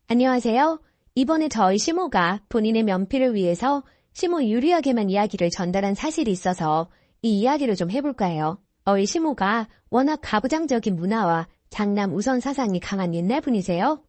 안녕하세요. 이번에 저희 시모가 본인의 면피를 위해서 시모 유리하게만 이야기를 전달한 사실이 있어서 이 이야기를 좀 해볼까 해요. 저희 시모가 워낙 가부장적인 문화와 장남 우선 사상이 강한 옛날 분이세요.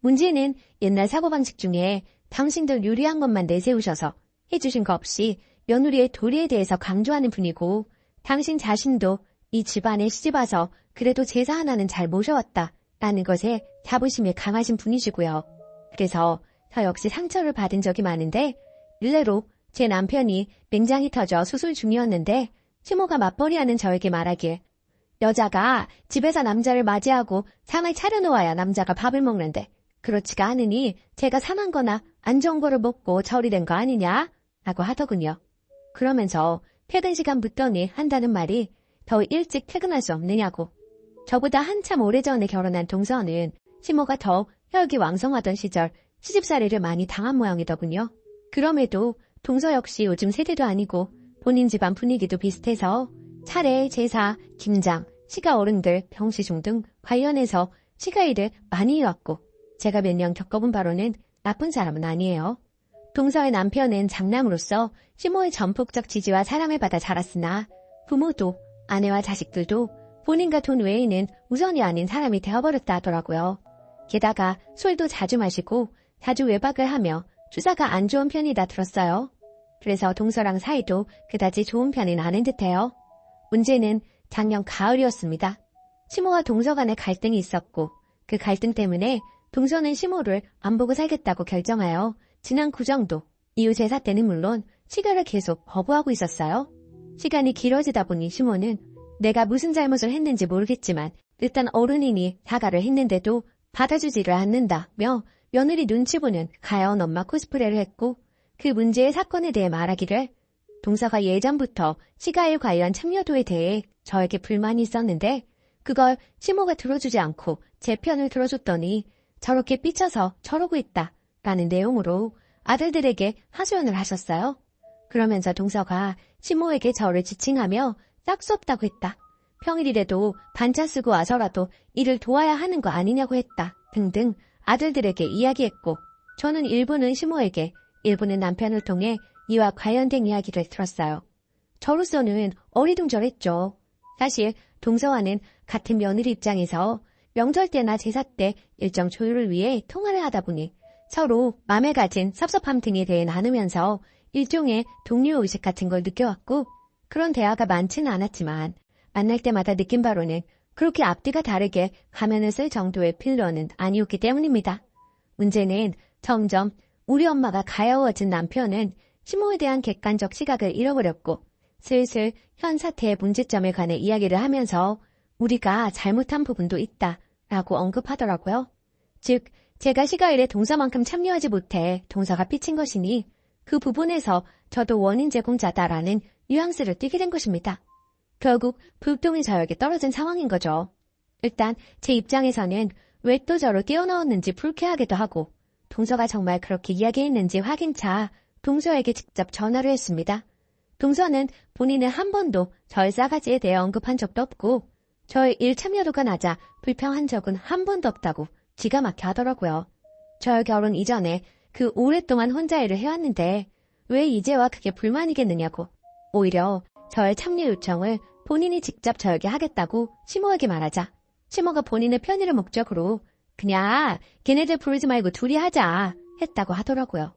문제는 옛날 사고방식 중에 당신들 유리한 것만 내세우셔서 해주신 거 없이 며느리의 도리에 대해서 강조하는 분이고 당신 자신도 이 집안에 시집와서 그래도 제사 하나는 잘 모셔왔다 라는 것에 자부심이 강하신 분이시고요. 그래서 저 역시 상처를 받은 적이 많은데 일례로 제 남편이 맹장이 터져 수술 중이었는데 시모가 맞벌이하는 저에게 말하길 여자가 집에서 남자를 맞이하고 상을 차려놓아야 남자가 밥을 먹는데 그렇지가 않으니 제가 상한 거나 안 좋은 거를 먹고 절이 된 거 아니냐? 라고 하더군요. 그러면서 퇴근 시간 묻더니 한다는 말이 더 일찍 퇴근할 수 없느냐고. 저보다 한참 오래전에 결혼한 동서는 시모가 더 혈기왕성하던 시절 시집살이를 많이 당한 모양이더군요. 그럼에도 동서 역시 요즘 세대도 아니고 본인 집안 분위기도 비슷해서 차례, 제사, 김장, 시가 어른들, 병시중 등 관련해서 시가 일을 많이 해왔고 제가 몇 년 겪어본 바로는 나쁜 사람은 아니에요. 동서의 남편은 장남으로서 시모의 전폭적 지지와 사랑을 받아 자랐으나 부모도 아내와 자식들도 본인과 돈 외에는 우선이 아닌 사람이 되어버렸다 하더라고요. 게다가 술도 자주 마시고 자주 외박을 하며 주사가 안 좋은 편이다 들었어요. 그래서 동서랑 사이도 그다지 좋은 편은 아닌 듯해요. 문제는 작년 가을이었습니다. 시모와 동서 간에 갈등이 있었고 그 갈등 때문에 동서는 시모를 안 보고 살겠다고 결정하여 지난 구정도 이후 제사 때는 물론 시가를 계속 거부하고 있었어요. 시간이 길어지다 보니 시모는 내가 무슨 잘못을 했는지 모르겠지만 일단 어른이니 사과를 했는데도 받아주지를 않는다며 며느리 눈치 보는 가여운 엄마 코스프레를 했고 그 문제의 사건에 대해 말하기를 동서가 예전부터 시가에 관련 참여도에 대해 저에게 불만이 있었는데 그걸 시모가 들어주지 않고 제 편을 들어줬더니 저렇게 삐쳐서 저러고 있다 라는 내용으로 아들들에게 하소연을 하셨어요. 그러면서 동서가 시모에게 저를 지칭하며 싹 수 없다고 했다. 평일이라도 반차 쓰고 와서라도 일을 도와야 하는 거 아니냐고 했다. 등등 아들들에게 이야기했고 저는 일부는 시모에게 일부는 남편을 통해 이와 관련된 이야기를 들었어요. 저로서는 어리둥절했죠. 사실 동서와는 같은 며느리 입장에서 명절 때나 제사 때 일정 조율을 위해 통화를 하다 보니 서로 맘에 가진 섭섭함 등에 대해 나누면서 일종의 동료의식 같은 걸 느껴왔고 그런 대화가 많지는 않았지만 만날 때마다 느낀 바로는 그렇게 앞뒤가 다르게 가면을 쓸 정도의 필러는 아니었기 때문입니다. 문제는 점점 우리 엄마가 가여워진 남편은 시모에 대한 객관적 시각을 잃어버렸고 슬슬 현 사태의 문제점에 관해 이야기를 하면서 우리가 잘못한 부분도 있다라고 언급하더라고요. 즉 제가 시가일에 동서만큼 참여하지 못해 동서가 삐친 것이니 그 부분에서 저도 원인 제공자다라는 뉘앙스를 띠게 된 것입니다. 결국 불똥이 저에게 떨어진 상황인 거죠. 일단 제 입장에서는 왜 또 저로 뛰어넣었는지 불쾌하기도 하고 동서가 정말 그렇게 이야기했는지 확인차 동서에게 직접 전화를 했습니다. 동서는 본인은 한 번도 저의 싸가지에 대해 언급한 적도 없고 저의 일 참여도가 낮아 불평한 적은 한 번도 없다고 기가 막혀 하더라고요. 저의 결혼 이전에 그 오랫동안 혼자 일을 해왔는데 왜 이제와 그게 불만이겠느냐고 오히려 저의 참여 요청을 본인이 직접 저에게 하겠다고 시모에게 말하자 시모가 본인의 편의를 목적으로 그냥 걔네들 부르지 말고 둘이 하자 했다고 하더라고요.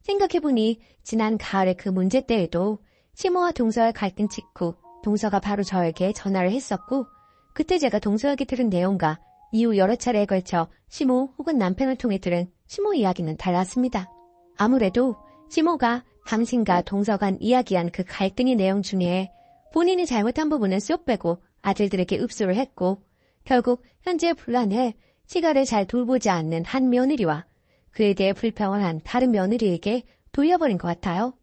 생각해보니 지난 가을의 그 문제 때에도 시모와 동서의 갈등 직후 동서가 바로 저에게 전화를 했었고 그때 제가 동서에게 들은 내용과 이후 여러 차례에 걸쳐 시모 혹은 남편을 통해 들은 시모 이야기는 달랐습니다. 아무래도 시모가 당신과 동서 간 이야기한 그 갈등의 내용 중에 본인이 잘못한 부분은 쏙 빼고 아들들에게 읍수를 했고 결국 현재의 분란을 시가를 잘 돌보지 않는 한 며느리와 그에 대해 불평을 한 다른 며느리에게 돌려버린 것 같아요.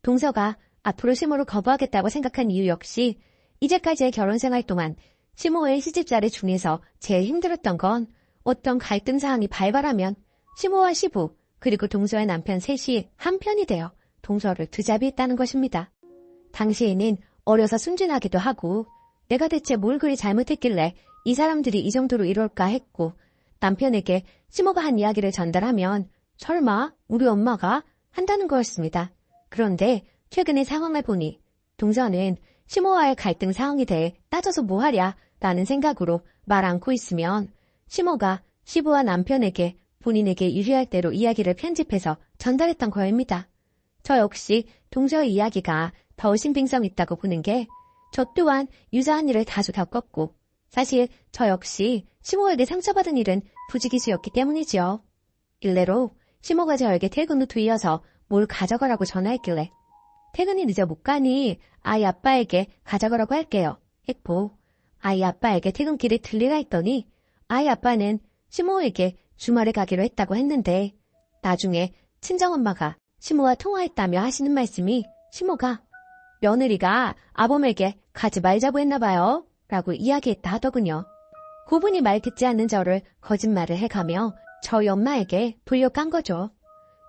동서가 앞으로 시모를 거부하겠다고 생각한 이유 역시 이제까지의 결혼생활 동안 시모의 시집살이 중에서 제일 힘들었던 건 어떤 갈등 사항이 발발하면 시모와 시부 그리고 동서의 남편 셋이 한편이 되어 동서를 드잡이했다는 것입니다. 당시에는 어려서 순진하기도 하고 내가 대체 뭘 그리 잘못했길래 이 사람들이 이 정도로 이럴까 했고 남편에게 시모가 한 이야기를 전달하면 설마 우리 엄마가 한다는 거였습니다. 그런데 최근의 상황을 보니 동서는 시모와의 갈등 상황에 대해 따져서 뭐하랴 라는 생각으로 말 않고 있으면 시모가 시부와 남편에게 본인에게 유리할 대로 이야기를 편집해서 전달했던 거입니다. 저 역시 동서의 이야기가 더 신빙성 있다고 보는 게 저 또한 유사한 일을 다수 겪었고 사실 저 역시 시모에게 상처받은 일은 부지기수였기 때문이지요. 일례로 시모가 저에게 퇴근 후 뒤이어서 뭘 가져가라고 전화했길래 퇴근이 늦어 못 가니 아이 아빠에게 가져가라고 할게요. 했고 아이 아빠에게 퇴근길에 들리라 했더니 아이 아빠는 시모에게 주말에 가기로 했다고 했는데 나중에 친정엄마가 시모와 통화했다며 하시는 말씀이 시모가 며느리가 아범에게 가지 말자고 했나봐요 라고 이야기했다 하더군요. 고분이 말 듣지 않는 저를 거짓말을 해가며 저희 엄마에게 돌려 깐 거죠.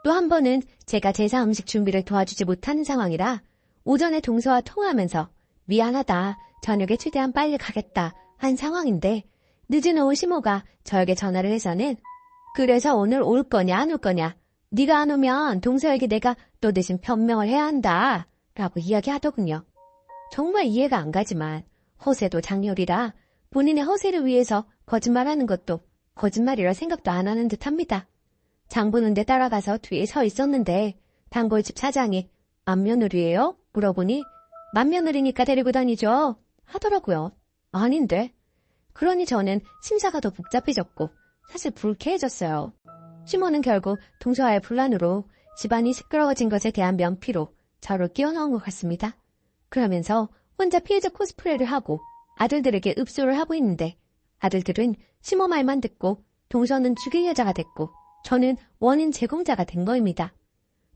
또 한 번은 제가 제사 음식 준비를 도와주지 못하는 상황이라 오전에 동서와 통화하면서 미안하다 저녁에 최대한 빨리 가겠다 한 상황인데 늦은 오후 시모가 저에게 전화를 해서는 그래서 오늘 올 거냐 안 올 거냐 네가 안 오면 동서에게 내가 또 대신 변명을 해야 한다 라고 이야기하더군요. 정말 이해가 안 가지만 허세도 장렬이라 본인의 허세를 위해서 거짓말하는 것도 거짓말이라 생각도 안 하는 듯합니다. 장 보는 데 따라가서 뒤에 서 있었는데 단골집 사장이 맏며느리예요? 물어보니 맏며느리니까 데리고 다니죠 하더라고요. 아닌데. 그러니 저는 심사가 더 복잡해졌고 사실 불쾌해졌어요. 시모는 결국 동서와의 분란으로 집안이 시끄러워진 것에 대한 면피로 저를 끼워넣은 것 같습니다. 그러면서 혼자 피해자 코스프레를 하고 아들들에게 읍소를 하고 있는데 아들들은 시모 말만 듣고 동서는 죽일 여자가 됐고 저는 원인 제공자가 된 거입니다.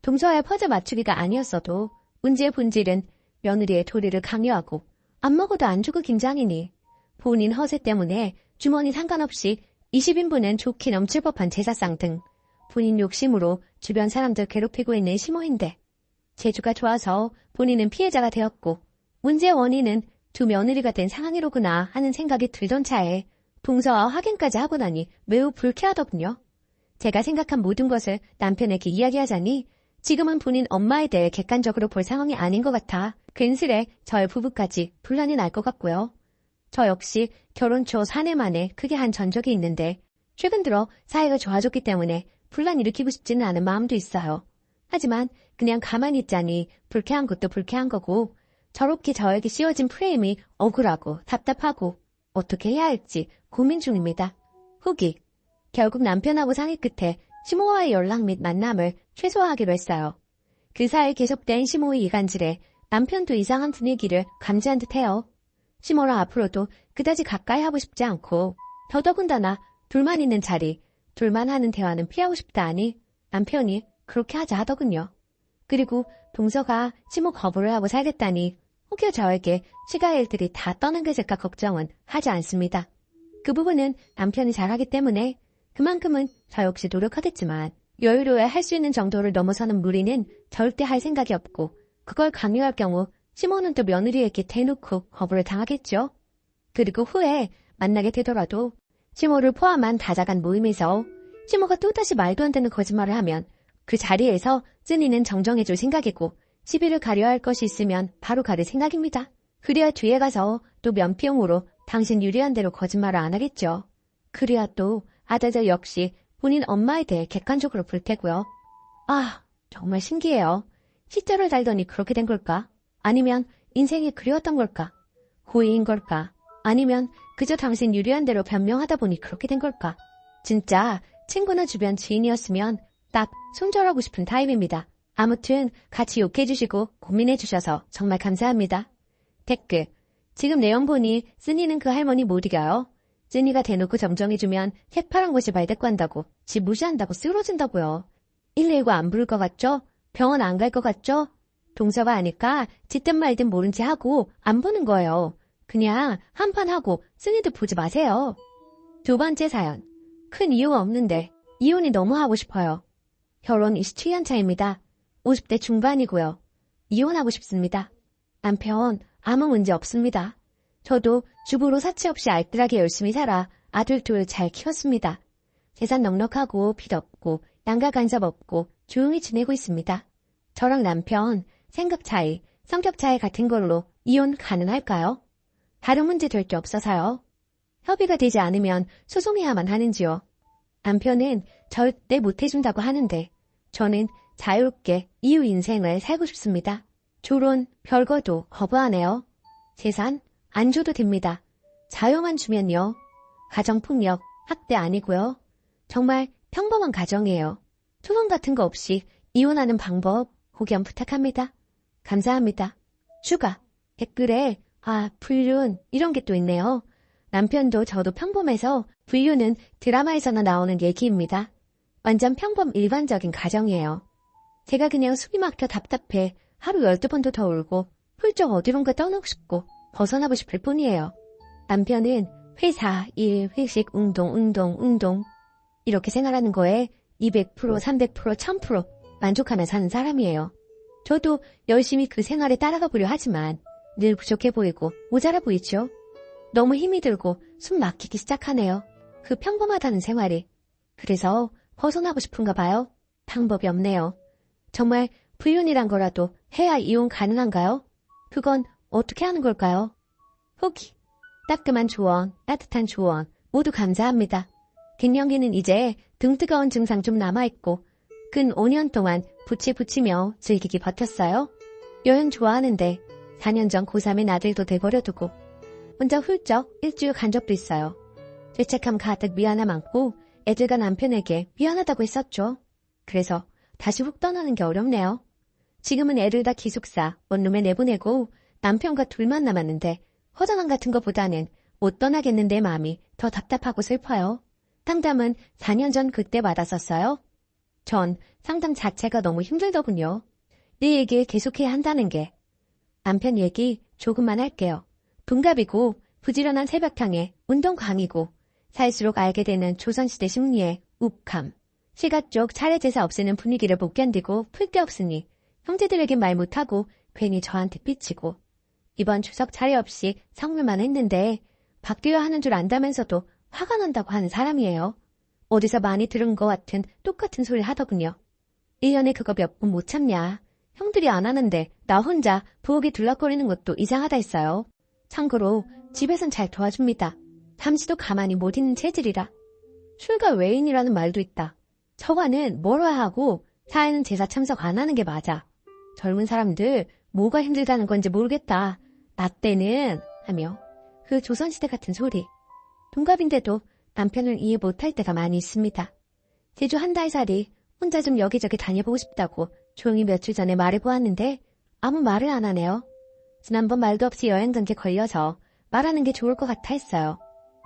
동서와의 퍼즐 맞추기가 아니었어도 문제의 본질은 며느리의 도리를 강요하고 안 먹어도 안 주고 긴장이니 본인 허세 때문에 주머니 상관없이 20인분은 좋게 넘칠 법한 제사상 등 본인 욕심으로 주변 사람들 괴롭히고 있는 시모인데 재주가 좋아서 본인은 피해자가 되었고 문제의 원인은 두 며느리가 된 상황이로구나 하는 생각이 들던 차에 동서와 확인까지 하고 나니 매우 불쾌하더군요. 제가 생각한 모든 것을 남편에게 이야기하자니 지금은 본인 엄마에 대해 객관적으로 볼 상황이 아닌 것 같아 근슬에 저희 부부까지 분란이 날 것 같고요. 저 역시 결혼 초 4년 만에 크게 한 전적이 있는데 최근 들어 사이가 좋아졌기 때문에 분란 일으키고 싶지는 않은 마음도 있어요. 하지만 그냥 가만히 있자니 불쾌한 것도 불쾌한 거고 저렇게 저에게 씌워진 프레임이 억울하고 답답하고 어떻게 해야 할지 고민 중입니다. 후기. 결국 남편하고 상의 끝에 시모와의 연락 및 만남을 최소화하기로 했어요. 그 사이 계속된 시모의 이간질에 남편도 이상한 분위기를 감지한 듯해요. 시모랑 앞으로도 그다지 가까이 하고 싶지 않고 더더군다나 둘만 있는 자리, 둘만 하는 대화는 피하고 싶다 하니 남편이 그렇게 하자 하더군요. 그리고 동서가 시모 거부를 하고 살겠다니 혹여 저에게 시가 일들이 다 떠넘겨질까 걱정은 하지 않습니다. 그 부분은 남편이 잘하기 때문에 그만큼은 저 역시 노력하겠지만 여유로워야 할 수 있는 정도를 넘어서는 무리는 절대 할 생각이 없고 그걸 강요할 경우 시모는 또 며느리에게 대놓고 거부를 당하겠죠. 그리고 후에 만나게 되더라도 시모를 포함한 다자간 모임에서 시모가 또다시 말도 안 되는 거짓말을 하면 그 자리에서 쯔니는 정정해줄 생각이고 시비를 가려 할 것이 있으면 바로 가릴 생각입니다. 그래야 뒤에 가서 또 면피용으로 당신 유리한 대로 거짓말을 안 하겠죠. 그래야 또 아들들 역시 본인 엄마에 대해 객관적으로 볼 테고요. 아, 정말 신기해요. 시자를 달더니 그렇게 된 걸까? 아니면 인생이 그리웠던 걸까? 호의인 걸까? 아니면 그저 당신 유리한 대로 변명하다 보니 그렇게 된 걸까? 진짜 친구나 주변 지인이었으면 딱 손절하고 싶은 타입입니다. 아무튼 같이 욕해주시고 고민해주셔서 정말 감사합니다. 댓글. 지금 내용 보니 쓰니는 그 할머니 못 이겨요. 쓰니가 대놓고 정정해주면 새파란 곳이 발대꾸 한다고 집 무시한다고 쓰러진다고요. 119 안 부를 것 같죠? 병원 안 갈 것 같죠? 동서가 아니까 짖든 말든 모른 체 하고 안 보는 거예요. 그냥 한판 하고 쓰니도 보지 마세요. 두 번째 사연. 큰 이유가 없는데 이혼이 너무 하고 싶어요. 결혼 27년 차입니다. 50대 중반이고요. 이혼하고 싶습니다. 남편 아무 문제 없습니다. 저도 주부로 사치 없이 알뜰하게 열심히 살아 아들 둘 잘 키웠습니다. 재산 넉넉하고 빚 없고 양가 간섭 없고 조용히 지내고 있습니다. 저랑 남편 생각 차이, 성격 차이 같은 걸로 이혼 가능할까요? 다른 문제 될 게 없어서요. 협의가 되지 않으면 소송해야만 하는지요. 남편은 절대 못해준다고 하는데 저는 자유롭게 이유 인생을 살고 싶습니다. 결혼 별거도 거부하네요. 재산 안 줘도 됩니다. 자유만 주면요. 가정폭력, 학대 아니고요. 정말 평범한 가정이에요. 소송 같은 거 없이 이혼하는 방법 고견 부탁합니다. 감사합니다. 추가 댓글에 불륜 이런 게 또 있네요. 남편도 저도 평범해서 불륜은 드라마에서나 나오는 얘기입니다. 완전 평범 일반적인 가정이에요. 제가 그냥 숨이 막혀 답답해 하루 12번도 더 울고 훌쩍 어디론가 떠나고 싶고 벗어나고 싶을 뿐이에요. 남편은 회사, 일, 회식, 운동 이렇게 생활하는 거에 200%, 300%, 1000% 만족하며 사는 사람이에요. 저도 열심히 그 생활에 따라가 보려 하지만 늘 부족해 보이고 모자라 보이죠. 너무 힘이 들고 숨 막히기 시작하네요. 그 평범하다는 생활이. 그래서 벗어나고 싶은가 봐요. 방법이 없네요. 정말 불륜이란 거라도 해야 이혼 가능한가요? 그건 어떻게 하는 걸까요? 후기, 따끔한 조언, 따뜻한 조언 모두 감사합니다. 갱년기는 이제 등 뜨거운 증상 좀 남아있고 근 5년 동안 붙이며 즐기기 버텼어요. 여행 좋아하는데 4년 전 고3인 아들도 내버려두고 혼자 훌쩍 일주일 간 적도 있어요. 죄책감 가득 미안함 안고 애들과 남편에게 미안하다고 했었죠. 그래서 다시 훅 떠나는 게 어렵네요. 지금은 애들 다 기숙사, 원룸에 내보내고 남편과 둘만 남았는데 허전함 같은 것보다는 못 떠나겠는데 마음이 더 답답하고 슬퍼요. 상담은 4년 전 그때 받았었어요. 전 상담 자체가 너무 힘들더군요. 내 얘기 계속해야 한다는 게. 남편 얘기 조금만 할게요. 동갑이고 부지런한 새벽탕에 운동광이고 살수록 알게 되는 조선시대 심리의 욱함. 시가 쪽 차례제사 없애는 분위기를 못 견디고 풀 게 없으니 형제들에게 말 못하고 괜히 저한테 삐치고 이번 추석 차례 없이 성묘만 했는데 바뀌어야 하는 줄 안다면서도 화가 난다고 하는 사람이에요. 어디서 많이 들은 것 같은 똑같은 소리를 하더군요. 1년에 그거 몇 번 못 참냐. 형들이 안 하는데 나 혼자 부엌에 들락거리는 것도 이상하다 했어요. 참고로 집에선 잘 도와줍니다. 잠시도 가만히 못 있는 체질이라. 출가 외인이라는 말도 있다. 처가는 멀어야 하고 사회는 제사 참석 안 하는 게 맞아. 젊은 사람들 뭐가 힘들다는 건지 모르겠다. 나 때는 하며 그 조선시대 같은 소리. 동갑인데도 남편을 이해 못할 때가 많이 있습니다. 제주 한 달 살이 혼자 좀 여기저기 다녀보고 싶다고 조용히 며칠 전에 말해보았는데 아무 말을 안 하네요. 지난번 말도 없이 여행 간 게 걸려서 말하는 게 좋을 것 같아 했어요.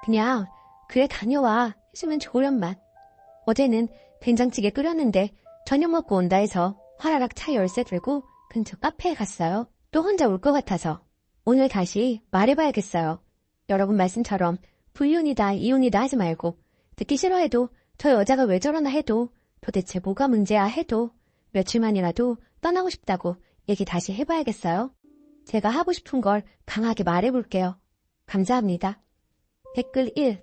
그냥 그래 다녀와 했으면 좋으련만. 어제는 된장찌개 끓였는데 저녁 먹고 온다 해서 화라락 차 열쇠 들고 근처 카페에 갔어요. 또 혼자 올 것 같아서 오늘 다시 말해봐야겠어요. 여러분 말씀처럼 불륜이다 이혼이다 하지 말고 듣기 싫어해도 저 여자가 왜 저러나 해도 도대체 뭐가 문제야 해도 며칠만이라도 떠나고 싶다고 얘기 다시 해봐야겠어요. 제가 하고 싶은 걸 강하게 말해볼게요. 감사합니다. 댓글 1.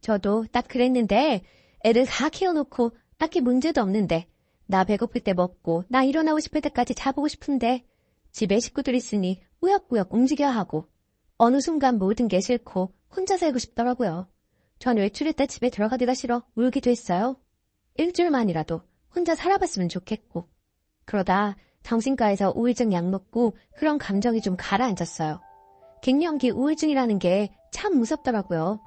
저도 딱 그랬는데 애를 다 키워놓고 딱히 문제도 없는데 나 배고플 때 먹고 나 일어나고 싶을 때까지 자보고 싶은데 집에 식구들 있으니 꾸역꾸역 움직여야 하고 어느 순간 모든 게 싫고 혼자 살고 싶더라고요. 전 외출했다 집에 들어가기가 싫어 울기도 했어요. 일주일만이라도 혼자 살아봤으면 좋겠고. 그러다 정신과에서 우울증 약 먹고 그런 감정이 좀 가라앉았어요. 갱년기 우울증이라는 게 참 무섭더라고요.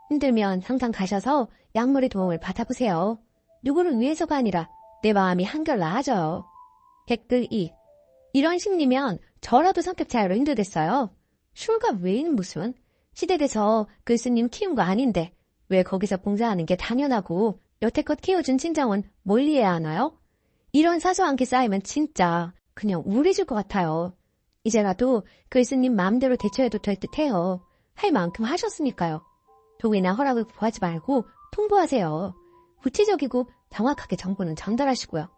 힘들면 항상 가셔서 약물의 도움을 받아보세요. 누구를 위해서가 아니라 내 마음이 한결 나아져요. 댓글 2. 이런 심리면 저라도 성격 차이로 힘들겠어요. 술과 외인 무슨? 시댁에서 글쓰님 키운 거 아닌데 왜 거기서 봉사하는 게 당연하고 여태껏 키워준 친정은 뭘 이해해야 하나요? 이런 사소한 게 쌓이면 진짜 그냥 우울해질 것 같아요. 이제라도 글쓰님 마음대로 대처해도 될 듯해요. 할 만큼 하셨으니까요. 동의나 허락을 구하지 말고 통보하세요. 구체적이고 정확하게 정보는 전달하시고요.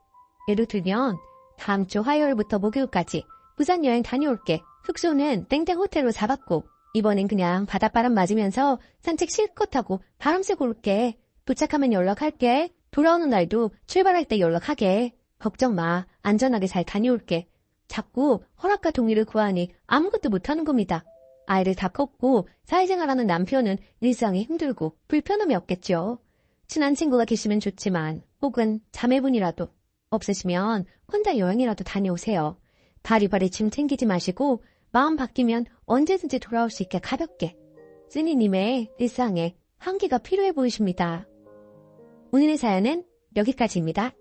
예를 들면 다음 주 화요일부터 목요일까지 부산 여행 다녀올게. 숙소는 땡땡 호텔로 잡았고 이번엔 그냥 바닷바람 맞으면서 산책 실컷 하고 바람 쐬고 올게. 도착하면 연락할게. 돌아오는 날도 출발할 때 연락하게. 걱정 마. 안전하게 잘 다녀올게. 자꾸 허락과 동의를 구하니 아무것도 못하는 겁니다. 아이를 다 컸고 사회생활하는 남편은 일상이 힘들고 불편함이 없겠죠. 친한 친구가 계시면 좋지만 혹은 자매분이라도 없으시면 혼자 여행이라도 다녀오세요. 바리바리 짐 챙기지 마시고 마음 바뀌면 언제든지 돌아올 수 있게 가볍게. 쓰니님의 일상에 한기가 필요해 보이십니다. 오늘의 사연은 여기까지입니다.